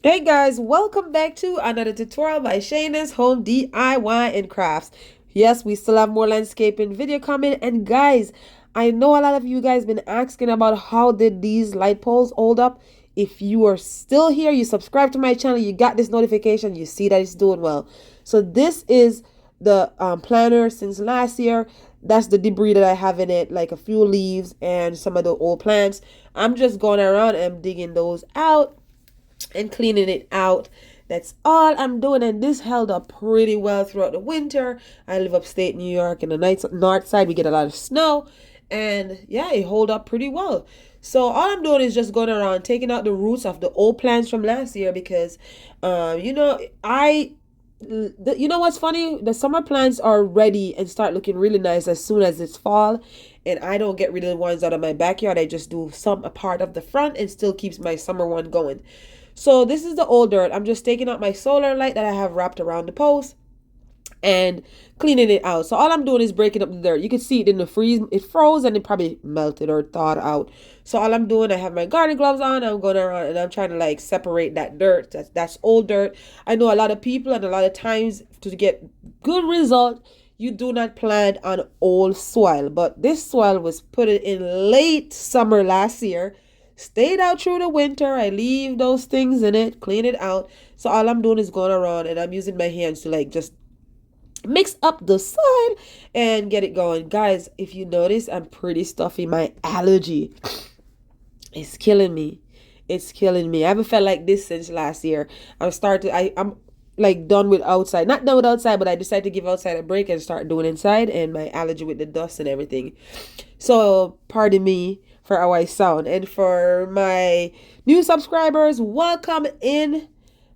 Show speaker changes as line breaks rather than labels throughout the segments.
Hey guys, welcome back to another tutorial by Shayna's Home DIY and Crafts. Yes, we still have more landscaping video coming, and guys, I know a lot of you guys been asking about how did these light poles hold up. If you are still here, you subscribe to my channel, you got this notification, you see that it's doing well. So this is the planter since last year. That's the debris that I have in it, like a few leaves and some of the old plants. I'm just going around and digging those out and cleaning it out. That's all I'm doing, and this held up pretty well throughout the winter. I live upstate New York, and the north side we get a lot of snow, and yeah, it hold up pretty well. So all I'm doing is just going around taking out the roots of the old plants from last year because, you know what's funny? The summer plants are ready and start looking really nice as soon as it's fall. And I don't get rid of the ones out of my backyard. I just do some a part of the front and still keeps my summer one going. So this is the old dirt. I'm just taking out my solar light that I have wrapped around the post and cleaning it out. So all I'm doing is breaking up the dirt. You can see it in the freeze. It froze and it probably melted or thawed out. So all I'm doing, I have my garden gloves on. I'm going around and I'm trying to like separate that dirt. That's old dirt. I know a lot of people and a lot of times to get good result, you do not plant on old soil. But this soil was put in late summer last year. Stayed out through the winter. I leave those things in it, clean it out. So all I'm doing is going around and I'm using my hands to like just mix up the soil and get it going. Guys, if you notice, I'm pretty stuffy. My allergy is killing me. It's killing me. I haven't felt like this since last year. I'm like done with outside. Not done with outside, but I decided to give outside a break and start doing inside, and my allergy with the dust and everything. So pardon me for how I sound. And for my new subscribers, welcome in.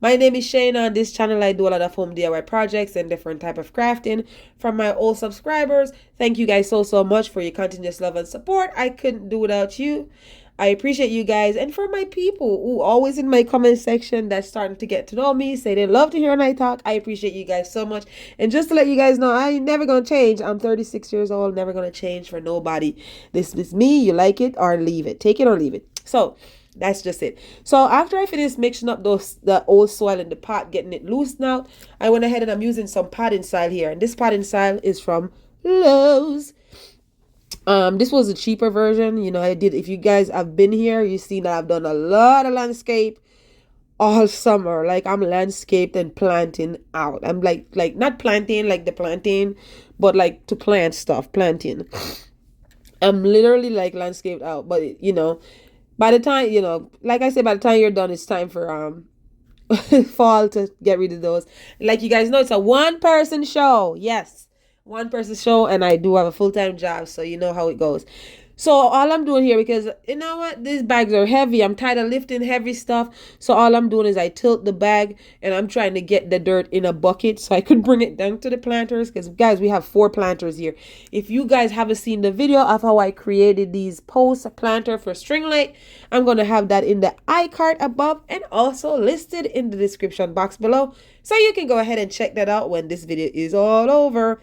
My name is Shayna. On this channel, I do a lot of home DIY projects and different type of crafting. From my old subscribers, thank you guys so much for your continuous love and support. I couldn't do without you. I appreciate you guys. And for my people who always in my comment section that's starting to get to know me, say they love to hear when I talk, I appreciate you guys so much. And just to let you guys know, I ain't never gonna change. I'm 36 years old, never gonna change for nobody. This is me. You like it or leave it. Take it or leave it. So that's just it. So after I finished mixing up the old soil in the pot, getting it loose now, I went ahead and I'm using some potting soil here. And this potting soil is from Lowe's. This was a cheaper version. You know, I did, if you guys have been here, you see that I've done a lot of landscape all summer. Like I'm landscaped and planting out. I'm like not planting like the planting, but like to plant stuff, planting. I'm literally like landscaped out, but you know, by the time, you know, like I said, by the time you're done, it's time for fall to get rid of those. Like you guys know, it's a one person show. Yes, one person show, and I do have a full-time job, so you know how it goes. So all I'm doing here, because you know what, these bags are heavy. I'm tired of lifting heavy stuff. So all I'm doing is I tilt the bag and I'm trying to get the dirt in a bucket so I could bring it down to the planters. Because guys, we have 4 planters here. If you guys haven't seen the video of how I created these post planter for string light, I'm going to have that in the iCard above and also listed in the description box below. So you can go ahead and check that out when this video is all over.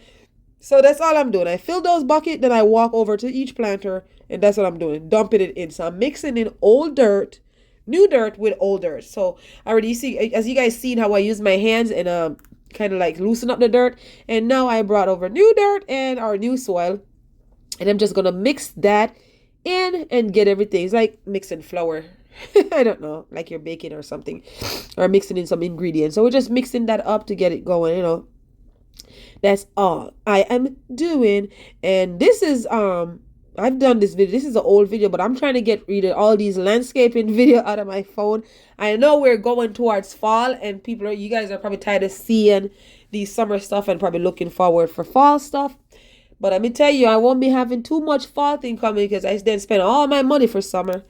So that's all I'm doing. I fill those buckets, then I walk over to each planter, and that's what I'm doing, dumping it in. So I'm mixing in old dirt, new dirt with old dirt. So already you see, as you guys seen how I use my hands and kind of like loosen up the dirt. And now I brought over new dirt and our new soil, and I'm just gonna mix that in and get everything. It's like mixing flour. I don't know, like you're baking or something, or mixing in some ingredients. So we're just mixing that up to get it going, you know. That's all I am doing. And this is I've done this video. This is an old video, but I'm trying to get rid of all these landscaping video out of my phone. I know we're going towards fall, and you guys are probably tired of seeing these summer stuff and probably looking forward for fall stuff. But let me tell you, I won't be having too much fall thing coming because I then spend all my money for summer.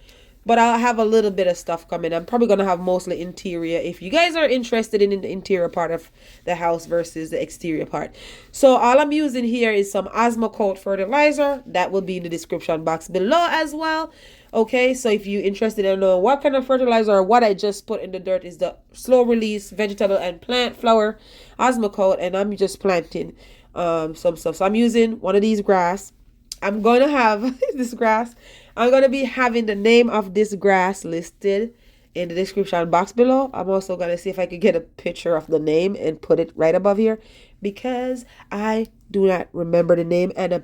But I'll have a little bit of stuff coming. I'm probably going to have mostly interior. If you guys are interested in the interior part of the house versus the exterior part. So all I'm using here is some Osmocote fertilizer. That will be in the description box below as well. Okay, so if you're interested in knowing what kind of fertilizer or what I just put in the dirt is the slow release vegetable and plant flower Osmocote. And I'm just planting some stuff. So I'm using one of these grass. I'm going to have this grass. I'm going to be having the name of this grass listed in the description box below. I'm also going to see if I could get a picture of the name and put it right above here, because I do not remember the name, and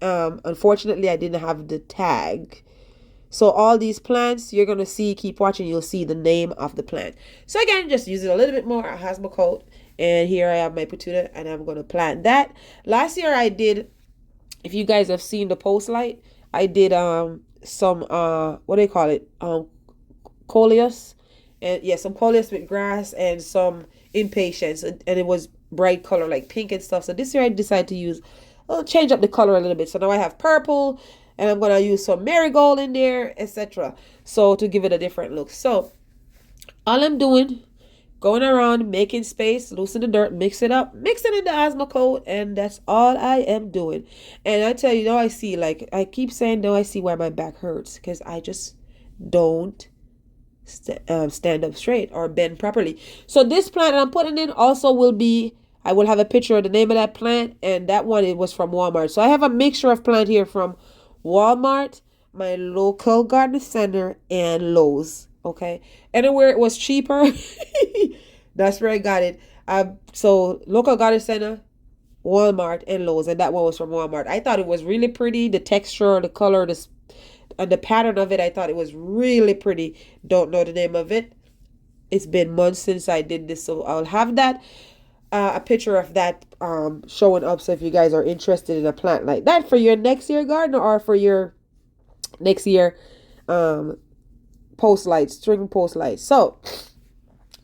unfortunately I didn't have the tag. So all these plants you're going to see, keep watching, you'll see the name of the plant. So again, just use it a little bit more. I have my coat, and here I have my Petunia, and I'm going to plant that. Last year I did, if you guys have seen the post light, I did some what do they call it, coleus, and yeah, some coleus with grass and some impatiens, and it was bright color like pink and stuff. So this year I decided to use change up the color a little bit. So now I have purple, and I'm gonna use some marigold in there, etc. So to give it a different look. So all I'm doing, going around, making space, loosen the dirt, mix it up, mix it in the asthma coat, and that's all I am doing. And I tell you, now I see, like I keep saying, now I see why my back hurts, because I just don't stand up straight or bend properly. So this plant that I'm putting in also will be, I will have a picture of the name of that plant, and that one, it was from Walmart. So I have a mixture of plant here from Walmart, my local garden center, and Lowe's. Okay, anywhere it was cheaper, that's where I got it. So local garden center, Walmart, and Lowe's, and that one was from Walmart. I thought it was really pretty. The texture, the color, and the pattern of it, I thought it was really pretty. Don't know the name of it. It's been months since I did this, so I'll have that a picture of that showing up. So if you guys are interested in a plant like that for your next year garden, or for your next year post lights, string post lights. So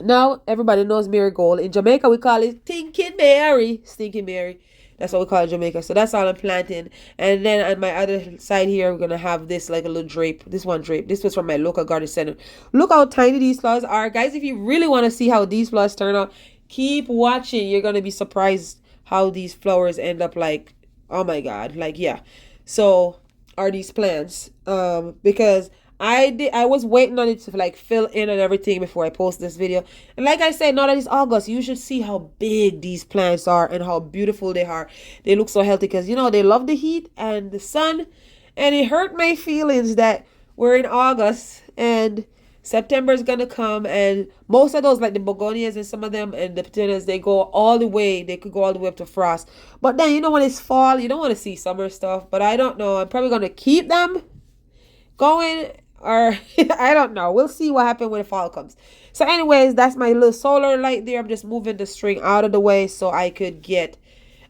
now everybody knows marigold. In Jamaica we call it Stinking Mary. Stinking Mary. That's what we call it in Jamaica. So that's all I'm planting. And then on my other side here, we're gonna have this like a little drape. This one drape. This was from my local garden center. Look how tiny these flowers are. Guys, if you really want to see how these flowers turn out, keep watching. You're gonna be surprised how these flowers end up, like, oh my god, like, yeah. So are these plants, because I was waiting on it to like fill in and everything before I post this video. And like I said, now that it's August, you should see how big these plants are and how beautiful they are. They look so healthy because, you know, they love the heat and the sun. And it hurt my feelings that we're in August and September is gonna come, and most of those, like the begonias and some of them and the petunias, they go all the way, they could go all the way up to frost. But then, you know, when it's fall, you don't want to see summer stuff. But I don't know, I'm probably gonna keep them going, or I don't know, we'll see what happens when the fall comes. So anyways, that's my little solar light there. I'm just moving the string out of the way so I could get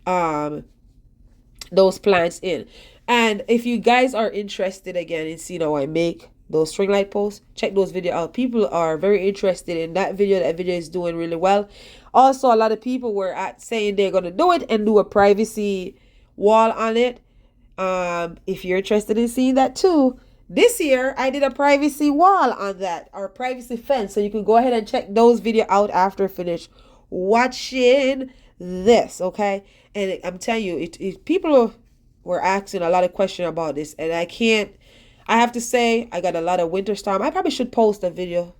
those plants in. And if you guys are interested again in seeing how I make those string light posts, check those videos out. People are very interested in that video. That video is doing really well. Also, a lot of people were saying they're going to do it and do a privacy wall on it. If you're interested in seeing that too, this year I did a privacy wall on that, or privacy fence. So you can go ahead and check those videos out after finish watching this, okay? And I'm telling you, people were asking a lot of questions about this, and I have to say, I got a lot of winter storm. I probably should post a video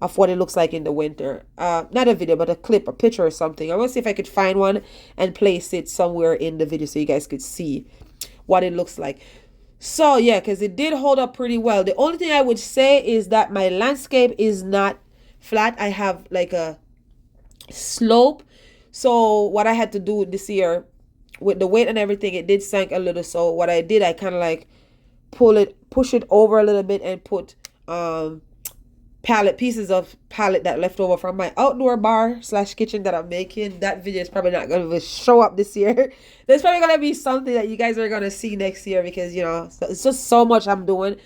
of what it looks like in the winter. Not a video, but a clip, a picture or something. I want to see if I could find one and place it somewhere in the video so you guys could see what it looks like. So yeah, because it did hold up pretty well. The only thing I would say is that my landscape is not flat. I have like a slope. So what I had to do this year with the weight and everything, it did sink a little. So what I did, I kind of like push it over a little bit and put pieces of pallet that left over from my outdoor bar / kitchen that I'm making. That video is probably not going to show up this year. There's probably going to be something that you guys are going to see next year, because, you know, it's just so much I'm doing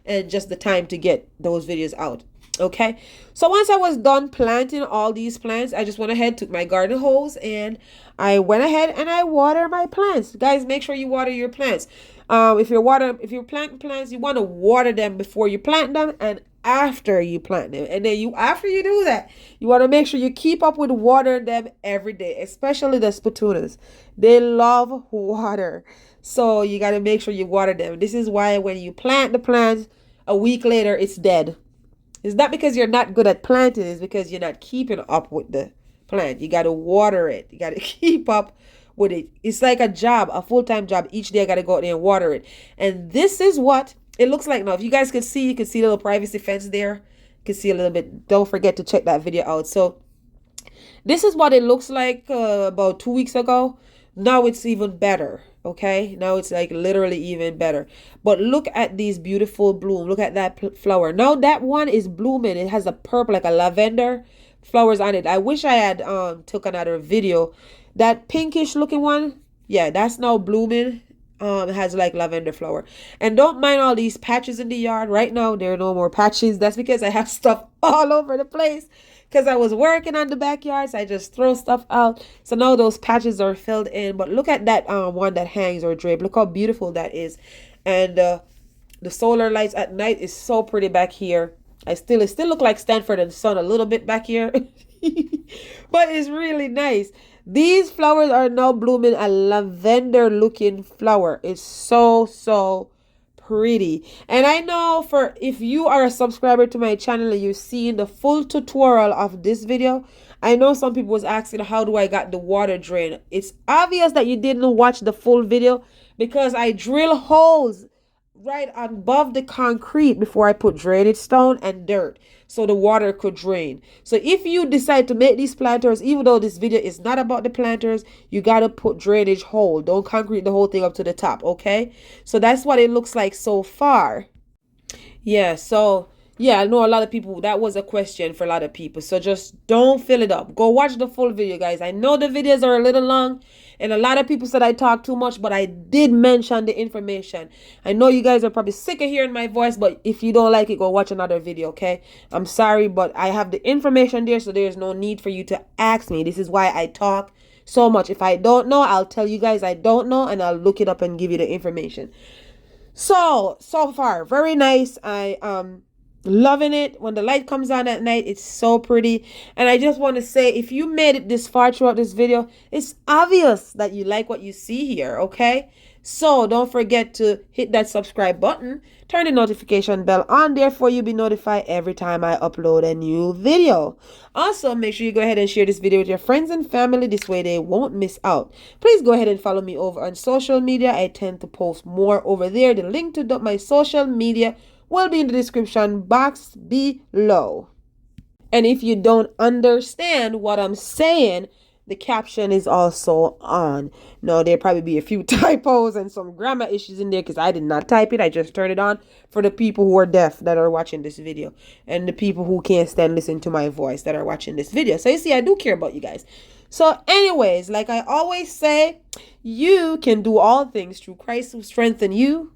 and just the time to get those videos out. Okay, so once I was done planting all these plants, I just went ahead, took my garden hose, and I went ahead and I water my plants. Guys, make sure you water your plants. If you're planting plants, you want to water them before you plant them and after you plant them. And then after you do that, you want to make sure you keep up with watering them every day, especially the petunias. They love water. So you got to make sure you water them. This is why when you plant the plants, a week later, it's dead. It's not because you're not good at planting. It's because you're not keeping up with the plant. You got to water it. You got to keep up with it. It's like a job, a full-time job. Each day I got to go out there and water it. And this is what it looks like now. If you guys can see, you can see the little privacy fence there. You can see a little bit. Don't forget to check that video out. So this is what it looks like about 2 weeks ago. Now it's even better. Okay, now it's like literally even better. But look at these beautiful bloom. Look at that flower. Now that one is blooming. It has a purple, like a lavender flowers on it. I wish I had took another video. That pinkish looking one, yeah, that's now blooming. It has like lavender flower. And don't mind all these patches in the yard. Right now there are no more patches. That's because I have stuff all over the place. Because I was working on the backyard, so I just throw stuff out. So now those patches are filled in. But look at that one that hangs or drape. Look how beautiful that is. And the solar lights at night is so pretty back here. It still look like Stanford and Son a little bit back here. But it's really nice. These flowers are now blooming a lavender looking flower. It's so pretty. And I know for if you are a subscriber to my channel and you've seen the full tutorial of this video, I know some people was asking how do I got the water drain. It's obvious that you didn't watch the full video because I drill holes right above the concrete before I put drainage stone and dirt so the water could drain. So if you decide to make these planters, even though this video is not about the planters, you got to put drainage hole. Don't concrete the whole thing up to the top, okay? So that's what it looks like so far. Yeah, so yeah, I know a lot of people, that was a question for a lot of people. So just don't fill it up. Go watch the full video, guys. I know the videos are a little long and a lot of people said I talk too much, but I did mention the information. I know you guys are probably sick of hearing my voice, but if you don't like it, go watch another video, okay? I'm sorry, but I have the information there, so there's no need for you to ask me. This is why I talk so much. If I don't know, I'll tell you guys I don't know, and I'll look it up and give you the information. So far, very nice. I loving it. When the light comes on at night, it's so pretty. And I just want to say, if you made it this far throughout this video, it's obvious that you like what you see here, okay? So don't forget to hit that subscribe button, turn the notification bell on there for you be notified every time I upload a new video. Also, make sure you go ahead and share this video with your friends and family. This way they won't miss out. Please go ahead and follow me over on social media. I tend to post more over there. The link to my social media will be in the description box below. And if you don't understand what I'm saying, the caption is also on. Now, there'll probably be a few typos and some grammar issues in there because I did not type it. I just turned it on for the people who are deaf that are watching this video and the people who can't stand listening to my voice that are watching this video. So you see, I do care about you guys. So anyways, like I always say, you can do all things through Christ who strengthens you.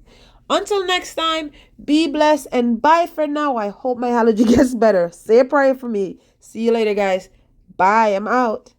Until next time, be blessed and bye for now. I hope my allergy gets better. Say a prayer for me. See you later, guys. Bye. I'm out.